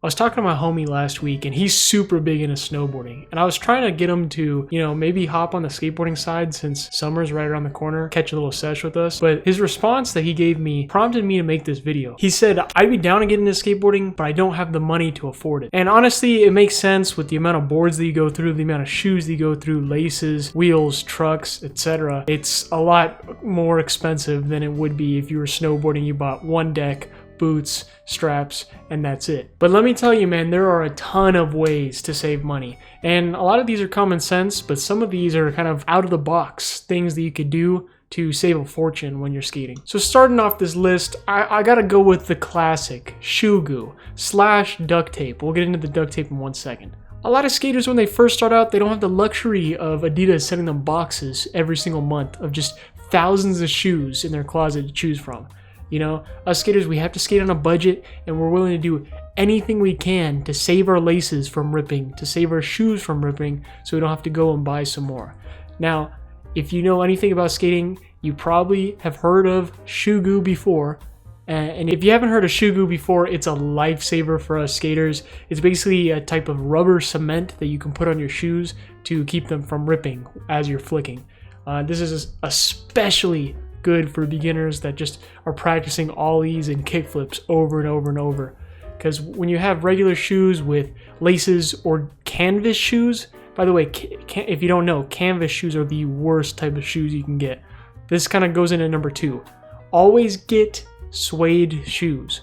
I was talking to my homie last week and he's super big into snowboarding, and I was trying to get him to, maybe hop on the skateboarding side since summer's right around the corner, catch a little sesh with us. But his response that he gave me prompted me to make this video. He said, I'd be down to get into skateboarding, but I don't have the money to afford it. And honestly, it makes sense with the amount of boards that you go through, the amount of shoes that you go through, laces, wheels, trucks, etc. It's a lot more expensive than it would be if you were snowboarding. You bought one deck, boots, straps, and that's it. But let me tell you, man, there are a ton of ways to save money. And a lot of these are common sense, but some of these are kind of out of the box things that you could do to save a fortune when you're skating. So starting off this list, I gotta go with the classic shoe glue / duct tape. We'll get into the duct tape in 1 second. A lot of skaters, when they first start out, they don't have the luxury of Adidas sending them boxes every single month of just thousands of shoes in their closet to choose from. Us skaters, we have to skate on a budget, and we're willing to do anything we can to save our laces from ripping, to save our shoes from ripping, so we don't have to go and buy some more. Now, if you know anything about skating, you probably have heard of shoe glue before. And if you haven't heard of shoe glue before, it's a lifesaver for us skaters. It's basically a type of rubber cement that you can put on your shoes to keep them from ripping as you're flicking. This is especially good for beginners that just are practicing ollies and kickflips over and over and over. Because when you have regular shoes with laces or canvas shoes, by the way, if you don't know, canvas shoes are the worst type of shoes you can get. This kind of goes into number 2. Always get suede shoes.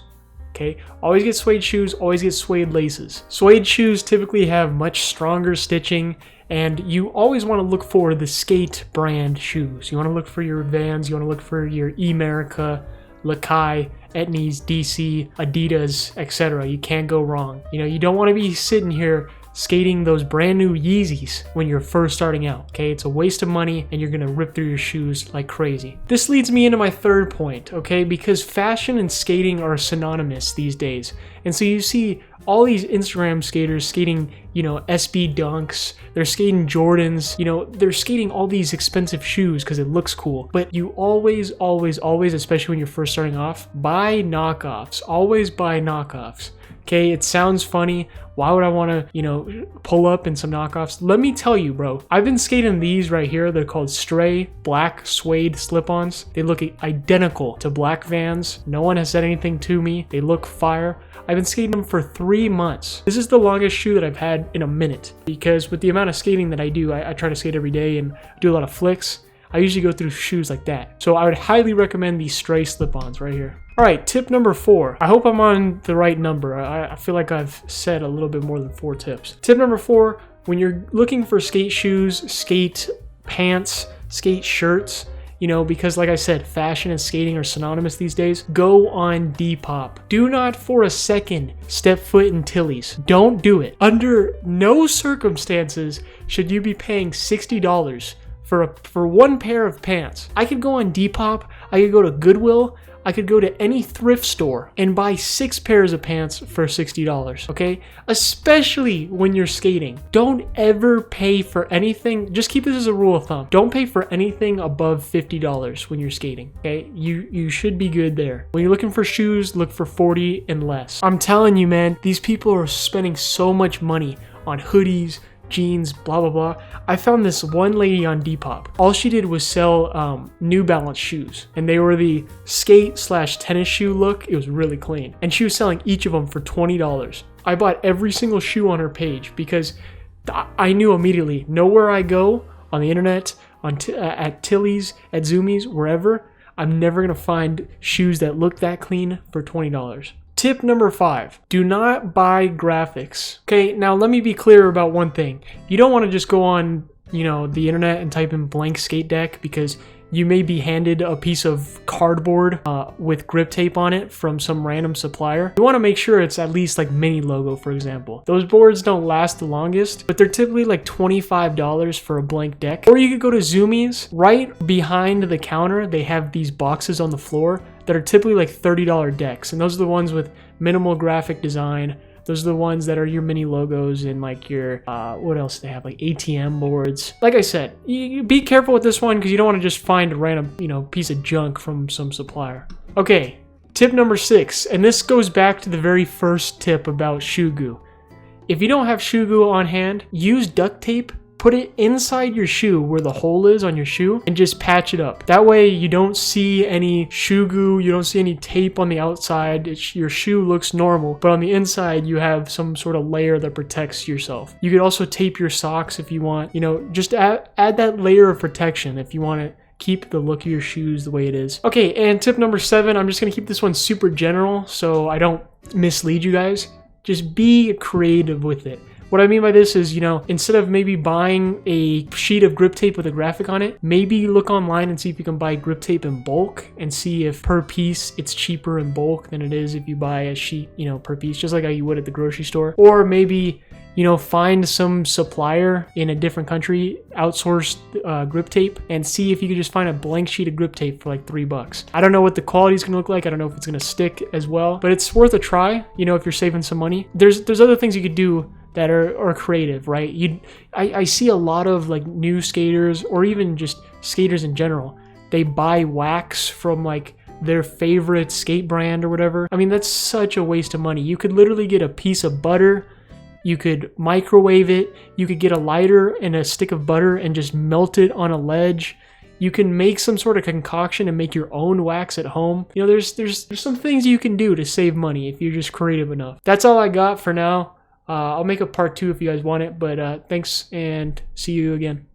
Okay, always get suede shoes, always get suede laces. Suede shoes typically have much stronger stitching, and you always want to look for the skate brand shoes. You want to look for your Vans, you want to look for your Emerica, Lakai, Etnies, DC, Adidas, etc. You can't go wrong. You don't want to be sitting here skating those brand new Yeezys when you're first starting out, okay? It's a waste of money and you're gonna rip through your shoes like crazy. This leads me into my third point, okay? Because fashion and skating are synonymous these days. And so you see all these Instagram skaters skating, SB Dunks, they're skating Jordans, they're skating all these expensive shoes because it looks cool. But you always, especially when you're first starting off, buy knockoffs. Always buy knockoffs. Okay, it sounds funny. Why would I want to, pull up in some knockoffs? Let me tell you, bro. I've been skating these right here. They're called Stray Black Suede slip-ons. They look identical to black Vans. No one has said anything to me. They look fire. I've been skating them for 3 months. This is the longest shoe that I've had in a minute, because with the amount of skating that I do, I try to skate every day and do a lot of flicks. I usually go through shoes like that. So I would highly recommend these Stray slip-ons right here. All right, tip number 4. I hope I'm on the right number. I feel like I've said a little bit more than 4 tips. Tip number 4, when you're looking for skate shoes, skate pants, skate shirts, because like I said, fashion and skating are synonymous these days, go on Depop. Do not for a second step foot in Tilly's. Don't do it. Under no circumstances should you be paying $60 for one pair of pants. I could go on Depop, I could go to Goodwill, I could go to any thrift store and buy 6 pairs of pants for $60, okay? Especially when you're skating. Don't ever pay for anything. Just keep this as a rule of thumb. Don't pay for anything above $50 when you're skating, okay? You should be good there. When you're looking for shoes, look for 40 and less. I'm telling you, man, these people are spending so much money on hoodies, jeans, blah blah blah. I found this one lady on Depop. All she did was sell New Balance shoes, and they were the skate / tennis shoe look. It was really clean, and she was selling each of them for $20. I bought every single shoe on her page because I knew immediately, nowhere I go on the internet, at Tilly's, at Zoomies, wherever, I'm never gonna find shoes that look that clean for $20. Tip number 5, do not buy graphics. Okay, now let me be clear about one thing. You don't want to just go on, the internet and type in blank skate deck, because you may be handed a piece of cardboard with grip tape on it from some random supplier. You want to make sure it's at least like mini logo, for example. Those boards don't last the longest, but they're typically like $25 for a blank deck. Or you could go to Zoomies. Right behind the counter, they have these boxes on the floor that are typically like $30 decks, and those are the ones with minimal graphic design. Those are the ones that are your mini logos and like your, what else do they have? Like ATM boards. Like I said, you be careful with this one because you don't want to just find a random, piece of junk from some supplier. Okay, Tip number 6, and this goes back to the very first tip about shoe goo. If you don't have shoe goo on hand, use duct tape, put it inside your shoe where the hole is on your shoe, and just patch it up. That way you don't see any shoe goo, you don't see any tape on the outside. Your shoe looks normal, but on the inside you have some sort of layer that protects yourself. You could also tape your socks if you want, just add that layer of protection if you want to keep the look of your shoes the way it is. Okay, and tip number 7, I'm just gonna keep this one super general so I don't mislead you guys. Just be creative with it. What I mean by this is, instead of maybe buying a sheet of grip tape with a graphic on it, maybe look online and see if you can buy grip tape in bulk and see if per piece it's cheaper in bulk than it is if you buy a sheet, per piece, just like how you would at the grocery store. Or maybe, find some supplier in a different country, outsource grip tape, and see if you could just find a blank sheet of grip tape for like $3. I don't know what the quality is going to look like. I don't know if it's going to stick as well, but it's worth a try, if you're saving some money. There's other things you could do that are creative, right? I see a lot of like new skaters, or even just skaters in general. They buy wax from like their favorite skate brand or whatever. I mean, that's such a waste of money. You could literally get a piece of butter, you could microwave it, you could get a lighter and a stick of butter and just melt it on a ledge. You can make some sort of concoction and make your own wax at home. There's some things you can do to save money if you're just creative enough. That's all I got for now. I'll make a part 2 if you guys want it, but thanks and see you again.